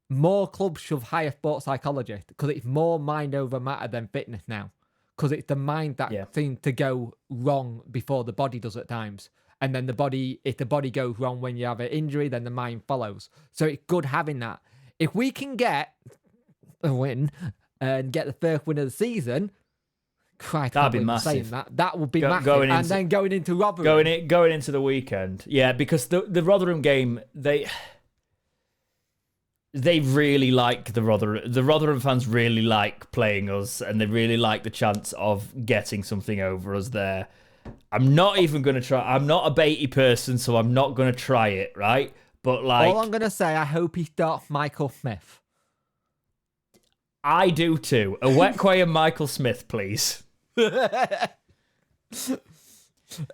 More clubs should hire sports psychologists because it's more mind over matter than fitness now. Because it's the mind that seems to go wrong before the body does at times. And then if the body goes wrong when you have an injury, then the mind follows. So it's good having that. If we can get a win and get the first win of the season, that'd be massive. That would be massive. Then going into Rotherham. Going into the weekend. Yeah, because the Rotherham game, they really like the Rotherham fans really like playing us, and they really like the chance of getting something over us there. I'm not even going to try. I'm not a baity person, so I'm not going to try it, right? But all I'm going to say, I hope he starts Michael Smith. I do too. Awekwe and Michael Smith, please.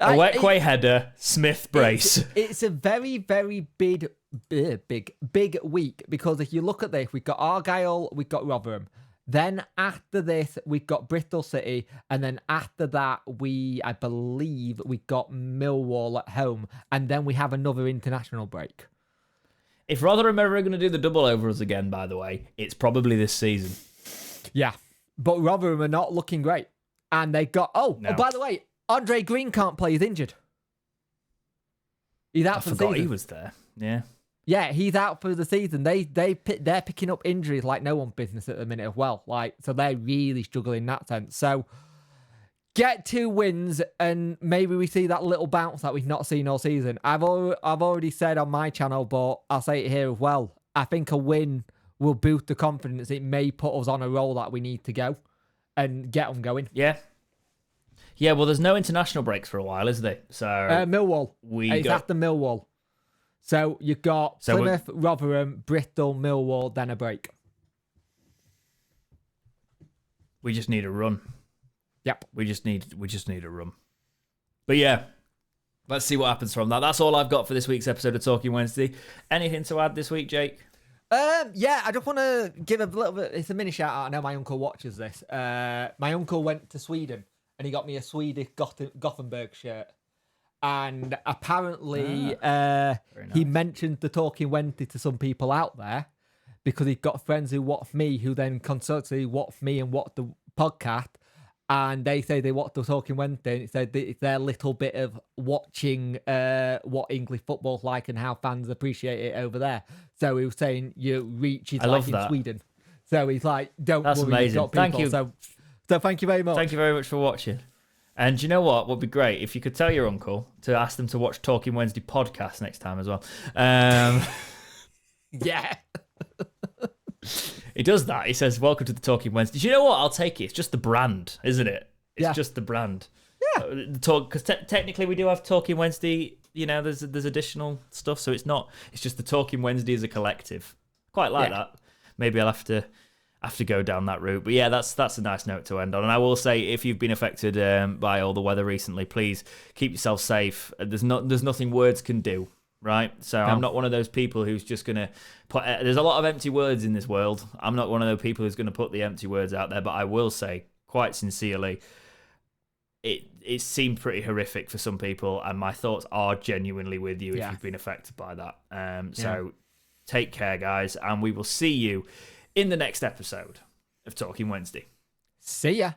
Awekwe header, Smith brace. It's a very, very big week, because if you look at this, we've got Argyle, we've got Rotherham. Then after this, we've got Bristol City, and then after that, I believe we got Millwall at home, and then we have another international break. If Rotherham are ever going to do the double over us again, by the way, it's probably this season. Yeah, but Rotherham are not looking great, and they got by the way, Andre Green can't play; he's injured. He's out for the season. He was there. Yeah. Yeah, he's out for the season. They're picking up injuries like no one's business at the minute as well. So they're really struggling in that sense. So get 2 wins, and maybe we see that little bounce that we've not seen all season. I've already said on my channel, but I'll say it here as well. I think a win will boost the confidence. It may put us on a roll that we need to go and get them going. Yeah. Yeah, well, there's no international breaks for a while, is there? So Millwall. It's after Millwall. So you've got Plymouth, Rotherham, Bristol, Millwall, then a break. We just need a run. Yep. We just need a run. But yeah, let's see what happens from that. That's all I've got for this week's episode of Talking Wednesday. Anything to add this week, Jake? Yeah, I just want to give a little bit. It's a mini shout out. I know my uncle watches this. My uncle went to Sweden and he got me a Swedish Gothenburg shirt. And apparently, he mentioned the Talking Wednesday to some people out there because he's got friends who watch me, who then constantly watch me and watch the podcast. And they say they watch the Talking Wednesday, and it's their little bit of watching what English football's like and how fans appreciate it over there. So he was saying your reach is like in Sweden. So he's like, don't worry, amazing. You've got people. Thank you. So thank you very much. Thank you very much for watching. And you know what would be great? If you could tell your uncle to ask them to watch Talking Wednesday podcast next time as well. Yeah. He does that. He says, welcome to the Talking Wednesday. Do you know what? I'll take it. It's just the brand, isn't it? It's just the brand. Yeah. Because technically we do have Talking Wednesday. You know, there's additional stuff. So it's just the Talking Wednesday as a collective. Quite like that. Maybe I'll have to go down that route. But yeah, that's a nice note to end on. And I will say, if you've been affected by all the weather recently, please keep yourself safe. There's nothing words can do. Right, so I'm not one of those people who's just gonna put. There's a lot of empty words in this world. I'm not one of those people who's gonna put the empty words out there. But I will say, quite sincerely, it seemed pretty horrific for some people, and my thoughts are genuinely with you if you've been affected by that. So take care, guys, and we will see you in the next episode of Talking Wednesday. See ya.